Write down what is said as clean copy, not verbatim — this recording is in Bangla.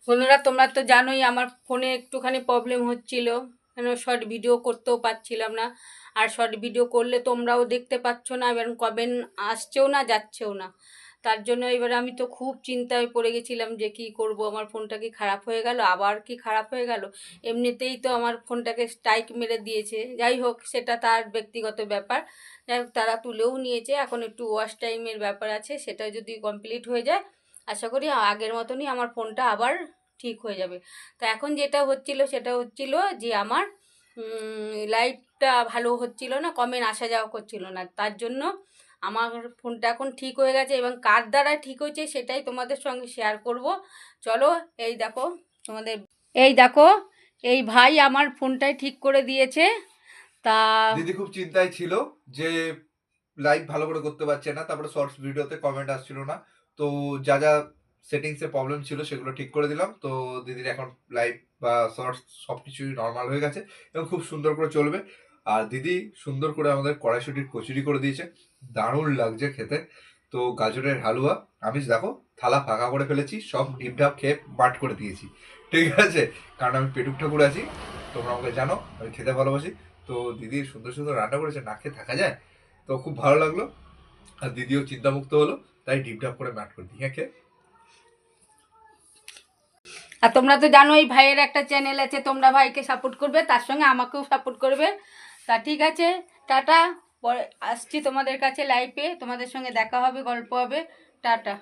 বন্ধুরা তোমরা তো জানোই আমার ফোনে একটুখানি প্রবলেম হচ্ছিল, কেন শর্ট ভিডিও করতেও পারছিলাম না। আর শর্ট ভিডিও করলে তোমরাও দেখতে পাচ্ছ না, এবার কমেন্ট আসছেও না যাচ্ছেও না। তার জন্য এবার আমি তো খুব চিন্তায় পড়ে গেছিলাম যে কি করব, আমার ফোনটা কি খারাপ হয়ে গেল, আবার কি খারাপ হয়ে গেল। এমনিতেই তো আমার ফোনটাকে স্ট্রাইক মেরে দিয়েছে, যাই হোক সেটা তার ব্যক্তিগত ব্যাপার। যাই হোক তারা তুলেও নিয়েছে, এখন একটু ওয়াশ টাইমের ব্যাপার আছে, সেটা যদি কমপ্লিট হয়ে যায় আশা করি আগের মতনই আমার ফোনটা আবার ঠিক হয়ে যাবে। তো এখন যেটা হচ্ছিল সেটা হচ্ছিল যে আমার লাইটটা ভালো হচ্ছিল না, কমেন্ট আসা যাওয়া করছিল না, তার জন্য আমার ফোনটা এখন ঠিক হয়ে গেছে এবং কার দ্বারা ঠিক হয়েছে সেটাই তোমাদের সঙ্গে শেয়ার করব। চলো এই দেখো তোমাদের, এই দেখো এই ভাই আমার ফোনটাই ঠিক করে দিয়েছে। তা দিদি খুব চিন্তায় ছিল যে লাইভ ভালো করে করতে পারছে না, তারপরে শর্টস ভিডিওতে কমেন্ট আসছিল না। তো যা যা সেটিংসে প্রবলেম ছিল সেগুলো ঠিক করে দিলাম। তো দিদির এখন লাইভ বা শর্টস সবকিছুই নর্মাল হয়ে গেছে এবং খুব সুন্দর করে চলবে। আর দিদি সুন্দর করে আমাদের কড়াইশুটির কচুরি করে দিয়েছে, দারুণ লাগছে খেতে। তো গাজরের হালুয়া, আমি দেখো থালা ফাঁকা করে ফেলেছি, সব ডিপঢাপ খেয়ে বাট করে দিয়েছি, ঠিক আছে? কারণ আমি পেটুক ঠাকুর আছি, তোমরা আমাকে জানো আমি খেতে ভালোবাসি। তো দিদি সুন্দর সুন্দর রান্না করেছে, না খেয়ে থাকা যায়? তো খুব ভালো লাগলো। আর দিদিও চিন্তামুক্ত হলো, তাই ডিপঢাপ করে ম্যাট করে দিই। হ্যাঁ, খেয়ে আর তোমরা তো জানো এই ভাইয়ের একটা চ্যানেল আছে, তোমরা ভাইকে সাপোর্ট করবে, তার সঙ্গে আমাকেও সাপোর্ট করবে। তা ঠিক আছে, টাটা। পরে আসছি তোমাদের কাছে লাইভে, তোমাদের সঙ্গে দেখা হবে, গল্প হবে। টাটা।